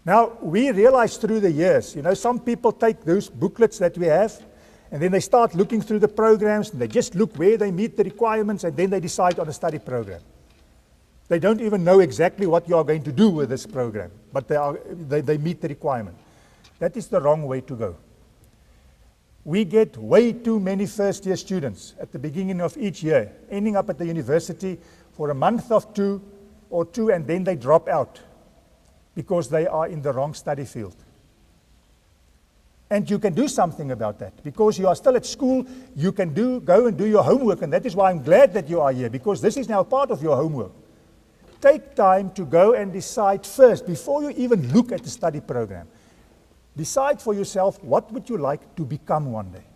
Now, we realize through the years, some people take those booklets that we have, and then they start looking through the programs, and they just look where they meet the requirements, and then they decide on a study program. They don't even know exactly what you are going to do with this program, but they meet the requirement. That is the wrong way to go. We get way too many first-year students at the beginning of each year, ending up at the university for a month or two, and then they drop out because they are in the wrong study field. And you can do something about that. Because you are still at school, you can go and do your homework, and that is why I'm glad that you are here, because this is now part of your homework. Take time to go and decide first, before you even look at the study program. Decide for yourself, what would you like to become one day?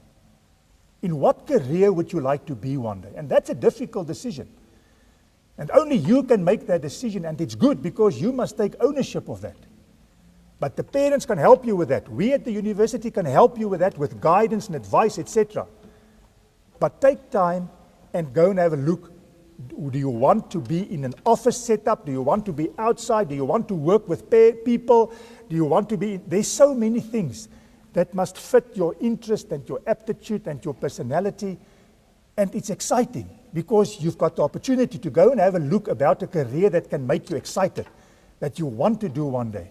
In what career would you like to be one day? And that's a difficult decision. And only you can make that decision, and it's good because you must take ownership of that. But the parents can help you with that. We at the university can help you with that, with guidance and advice, etc. But take time and go and have a look. Do you want to be in an office setup? Do you want to be outside? Do you want to work with people? Do you want to be... There's so many things that must fit your interest and your aptitude and your personality. And it's exciting because you've got the opportunity to go and have a look about a career that can make you excited, that you want to do one day.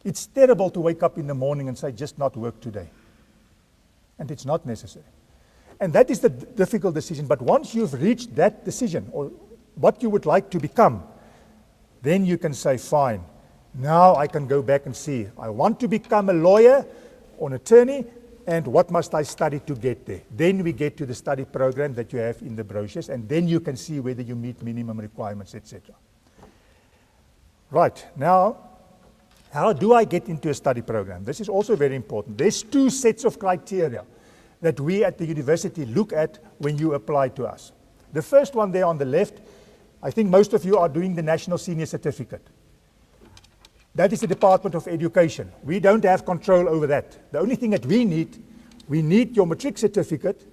It's terrible to wake up in the morning and say, just not work today. And it's not necessary. And that is the difficult decision. But once you've reached that decision, or what you would like to become, then you can say, fine, now I can go back and see, I want to become a lawyer or an attorney, and what must I study to get there? Then we get to the study program that you have in the brochures, and then you can see whether you meet minimum requirements, etc. Right, now, how do I get into a study program? This is also very important. There's two sets of criteria that we at the university look at when you apply to us. The first one there on the left, I think most of you are doing the National Senior Certificate. That is the Department of Education. We don't have control over that. The only thing that we need your matric certificate,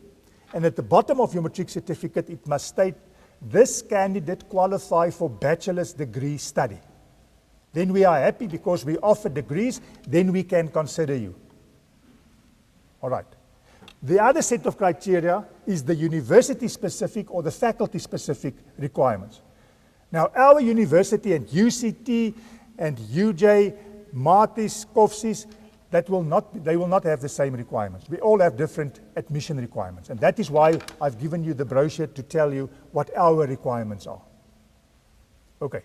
and at the bottom of your matric certificate it must state, this candidate qualifies for bachelor's degree study. Then we are happy because we offer degrees, then we can consider you. All right. The other set of criteria is the university-specific or the faculty-specific requirements. Now, our university and UCT and UJ, Martis, COFSIS, they will not have the same requirements. We all have different admission requirements, and that is why I've given you the brochure to tell you what our requirements are. Okay.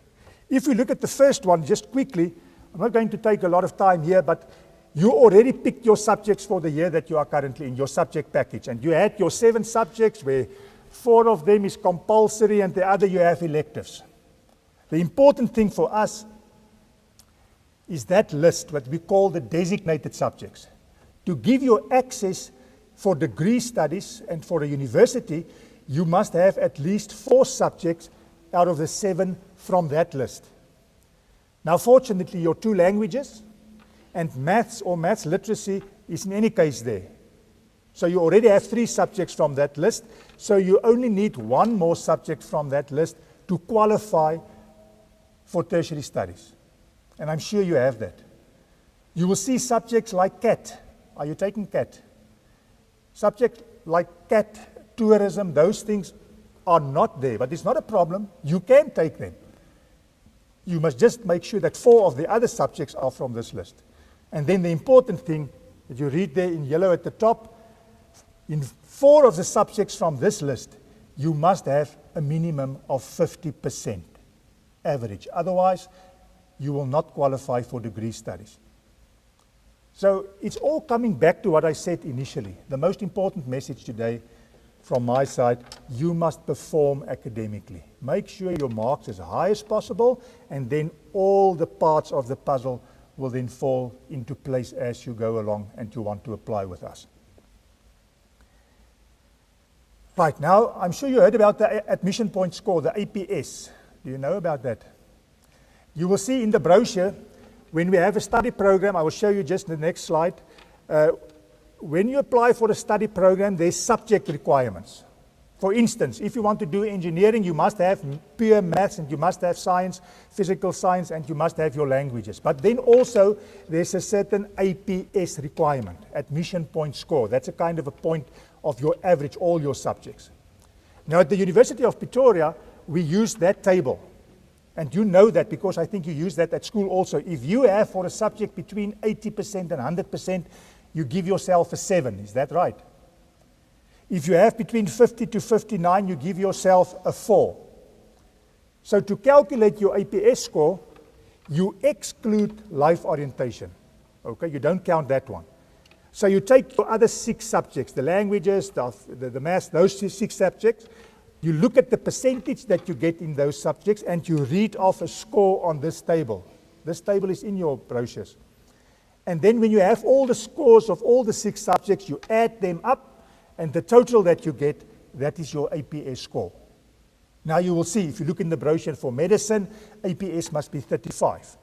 If we look at the first one just quickly, I'm not going to take a lot of time here, but you already picked your subjects for the year that you are currently in, your subject package. And you had your 7 subjects where 4 of them is compulsory and the other you have electives. The important thing for us is that list, what we call the designated subjects. To give you access for degree studies and for a university, you must have at least 4 subjects out of the 7 from that list. Now, fortunately, your 2 languages and maths or maths literacy is in any case there. So you already have 3 subjects from that list, so you only need 1 more subject from that list to qualify for tertiary studies. And I'm sure you have that. You will see subjects like CAT. Are you taking CAT? Subjects like CAT, tourism, those things are not there, but it's not a problem. You can take them. You must just make sure that 4 of the other subjects are from this list. And then the important thing that you read there in yellow at the top, in 4 of the subjects from this list, you must have a minimum of 50% average. Otherwise, you will not qualify for degree studies. So it's all coming back to what I said initially. The most important message today from my side, you must perform academically. Make sure your marks as high as possible, and then all the parts of the puzzle will then fall into place as you go along and you want to apply with us. Right, now I'm sure you heard about the admission point score, the APS. Do you know about that? You will see in the brochure, when we have a study program, I will show you just in the next slide, when you apply for a study program, there's subject requirements. For instance, if you want to do engineering, you must have pure maths, and you must have science, physical science, and you must have your languages. But then also, there's a certain APS requirement, admission point score. That's a kind of a point of your average, all your subjects. Now, at the University of Pretoria, we use that table. And you know that because I think you use that at school also. If you have for a subject between 80% and 100%, you give yourself a 7. Is that right? If you have between 50 to 59, you give yourself a 4. So to calculate your APS score, you exclude life orientation. Okay, you don't count that one. So you take your other 6 subjects, the languages, the maths, those 6 subjects. You look at the percentage that you get in those subjects, and you read off a score on this table. This table is in your brochures. And then when you have all the scores of all the 6 subjects, you add them up, and the total that you get, that is your APS score. Now you will see, if you look in the brochure for medicine, APS must be 35.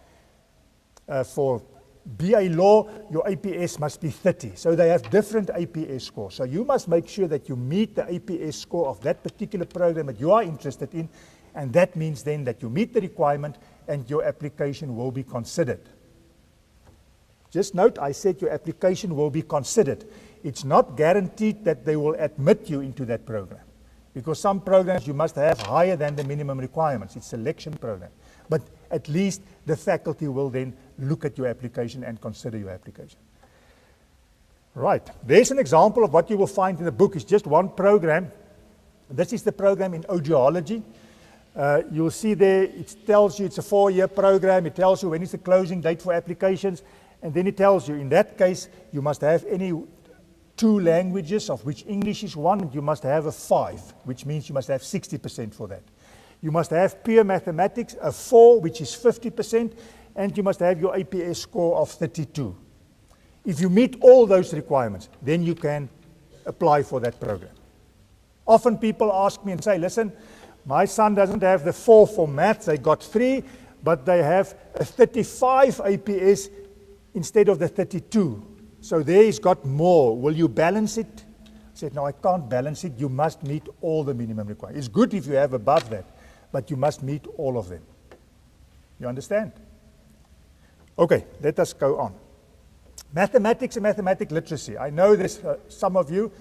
For BA law, your APS must be 30. So they have different APS scores. So you must make sure that you meet the APS score of that particular program that you are interested in, and that means then that you meet the requirement and your application will be considered. Just note, I said your application will be considered. It's not guaranteed that they will admit you into that program, because some programs you must have higher than the minimum requirements. It's a selection program. But at least the faculty will then look at your application and consider your application. Right, there's an example of what you will find in the book. It's just one program. This is the program in audiology. You'll see there, it tells you it's a 4-year program. It tells you when is the closing date for applications. And then it tells you, in that case, you must have any 2 languages, of which English is one, and you must have a 5, which means you must have 60% for that. You must have pure mathematics, a 4, which is 50%, and you must have your APS score of 32. If you meet all those requirements, then you can apply for that program. Often people ask me and say, listen, my son doesn't have the 4 for maths, they got 3, but they have a 35 APS instead of the 32. So there he's got more. Will you balance it? I said, no, I can't balance it. You must meet all the minimum requirements. It's good if you have above that, but you must meet all of them. You understand? Okay, let us go on. Mathematics and mathematic literacy. I know there's some of you,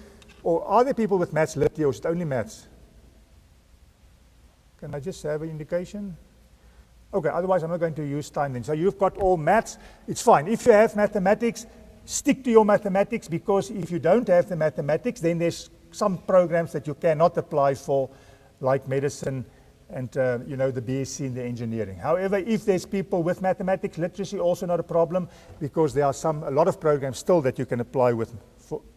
or are there people with maths lit here, or is it only maths? Can I just have an indication? Okay, otherwise I'm not going to use time then. So you've got all maths, it's fine. If you have mathematics, stick to your mathematics, because if you don't have the mathematics, then there's some programs that you cannot apply for, like medicine and the BSc in the engineering. However, if there's people with mathematics literacy, also not a problem, because there are a lot of programs still that you can apply with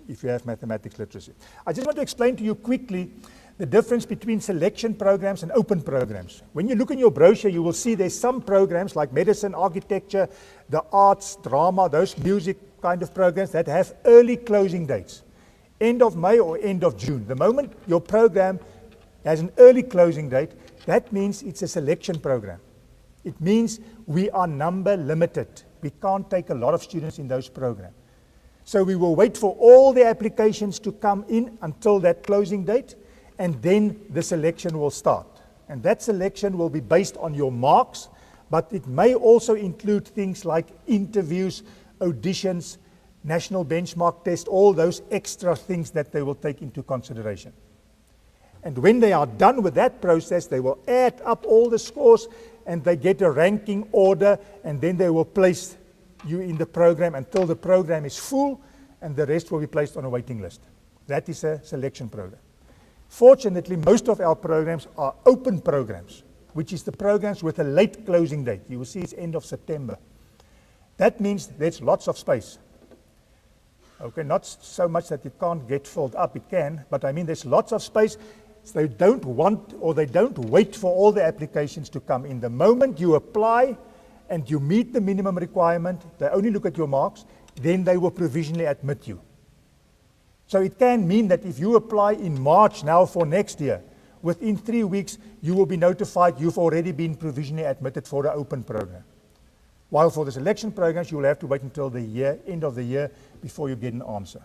if you have mathematics literacy. I just want to explain to you quickly the difference between selection programs and open programs. When you look in your brochure, you will see there's some programs like medicine, architecture, the arts, drama, those music kind of programs that have early closing dates, end of May or end of June. The moment your program has an early closing date, that means it's a selection program. It means we are number limited. We can't take a lot of students in those programs. So we will wait for all the applications to come in until that closing date, and then the selection will start. And that selection will be based on your marks, but it may also include things like interviews, auditions, national benchmark test, all those extra things that they will take into consideration. And when they are done with that process, they will add up all the scores and they get a ranking order, and then they will place you in the program until the program is full, and the rest will be placed on a waiting list. That is a selection program. Fortunately, most of our programs are open programs, which is the programs with a late closing date. You will see it's end of September. That means there's lots of space. Okay, not so much that it can't get filled up, it can, but I mean there's lots of space. So they don't want, or they don't wait for all the applications to come in. The moment you apply and you meet the minimum requirement, they only look at your marks, then they will provisionally admit you. So it can mean that if you apply in March now for next year, within 3 weeks you will be notified you've already been provisionally admitted for the open program. While for the selection programs, you will have to wait until the end of the year before you get an answer.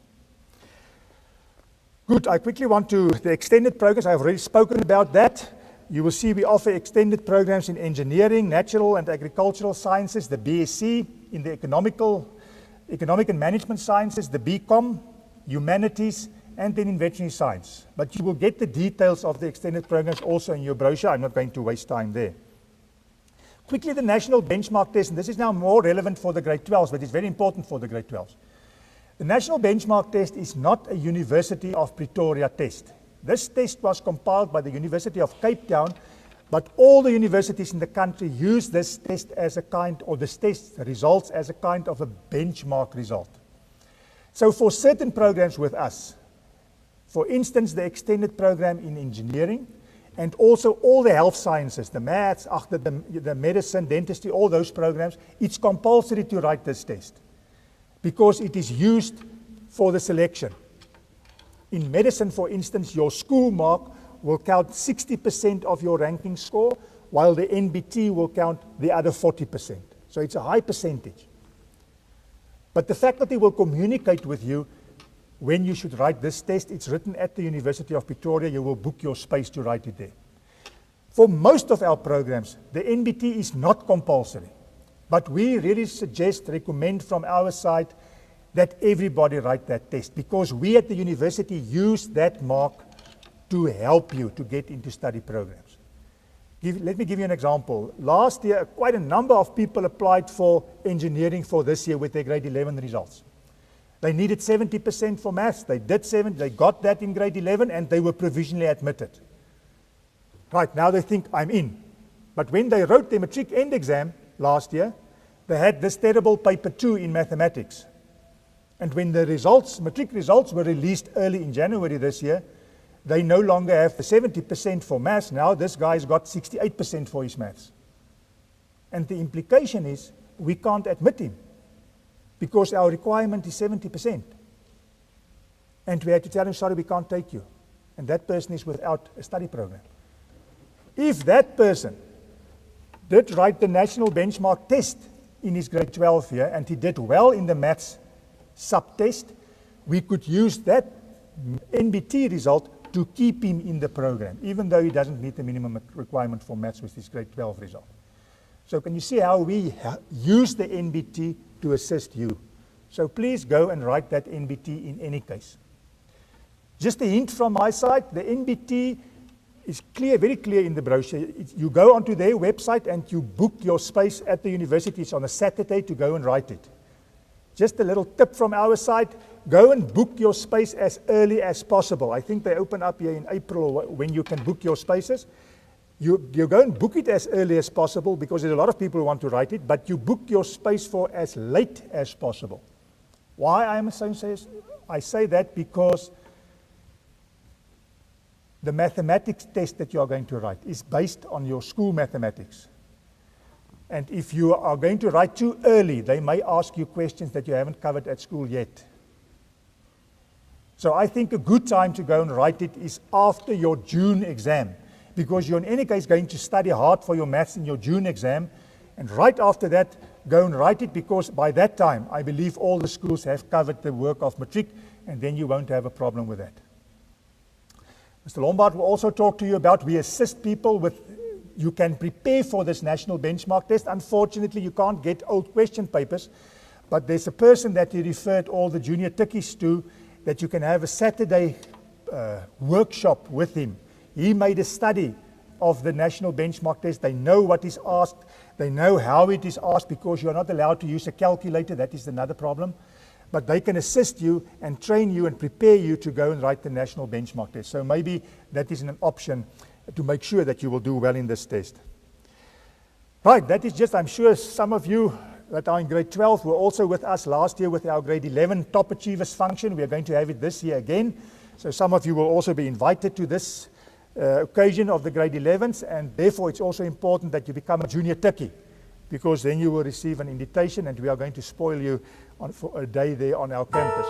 Good, I quickly want to, the extended programs, I've already spoken about that. You will see we offer extended programs in engineering, natural and agricultural sciences, the BSc, in the economic and management sciences, the BCom, humanities, and then in veterinary science. But you will get the details of the extended programs also in your brochure. I'm not going to waste time there. Quickly, the national benchmark test, and this is now more relevant for the grade 12s, but it's very important for the grade 12s. The national benchmark test is not a University of Pretoria test. This test was compiled by the University of Cape Town, but all the universities in the country use this test as a kind, or this test results as a kind of a benchmark result. So for certain programs with us, for instance, the extended program in engineering, and also all the health sciences, the maths, the medicine, dentistry, all those programs, it's compulsory to write this test because it is used for the selection. In medicine, for instance, your school mark will count 60% of your ranking score, while the NBT will count the other 40%. So it's a high percentage. But the faculty will communicate with you when you should write this test. It's written at the University of Pretoria. You will book your space to write it there. For most of our programs, the NBT is not compulsory. But we really recommend from our side that everybody write that test, because we at the university use that mark to help you to get into study programs. Let me give you an example. Last year, quite a number of people applied for engineering for this year with their grade 11 results. They needed 70% for maths. They did 70. They got that in grade 11, and they were provisionally admitted. Right, now they think, I'm in. But when they wrote their matric end exam last year, they had this terrible paper 2 in mathematics. And when the matric results were released early in January this year, they no longer have the 70% for maths. Now this guy's got 68% for his maths. And the implication is we can't admit him, because our requirement is 70%. And we had to tell him, sorry, we can't take you. And that person is without a study program. If that person did write the national benchmark test in his grade 12 year, and he did well in the maths sub-test, we could use that NBT result to keep him in the program, even though he doesn't meet the minimum requirement for maths with his grade 12 result. So can you see how we use the NBT to assist you? So please go and write that NBT in any case. Just a hint from my side, the NBT is clear, very clear in the brochure. You go onto their website and you book your space at the university. It's on a Saturday to go and write it. Just a little tip from our side, go and book your space as early as possible. I think they open up here in April when you can book your spaces. You go and book it as early as possible, because there's a lot of people who want to write it, but you book your space for as late as possible. Why I say that? Because the mathematics test that you are going to write is based on your school mathematics. And if you are going to write too early, they may ask you questions that you haven't covered at school yet. So I think a good time to go and write it is after your June exam, because you're in any case going to study hard for your maths in your June exam, and right after that, go and write it, because by that time, I believe all the schools have covered the work of matric, and then you won't have a problem with that. Mr. Lombard will also talk to you about, we assist people with, you can prepare for this national benchmark test. Unfortunately, you can't get old question papers, but there's a person that he referred all the Juniortukkies to, that you can have a Saturday workshop with him. He made a study of the national benchmark test. They know what is asked. They know how it is asked, because you're not allowed to use a calculator. That is another problem. But they can assist you and train you and prepare you to go and write the national benchmark test. So maybe that is an option to make sure that you will do well in this test. Right, that is just, I'm sure some of you that are in grade 12 were also with us last year with our grade 11 top achievers function. We are going to have it this year again. So some of you will also be invited to this occasion of the grade 11s, and therefore it's also important that you become a Juniortukkie, because then you will receive an invitation, and we are going to spoil you for a day there on our campus.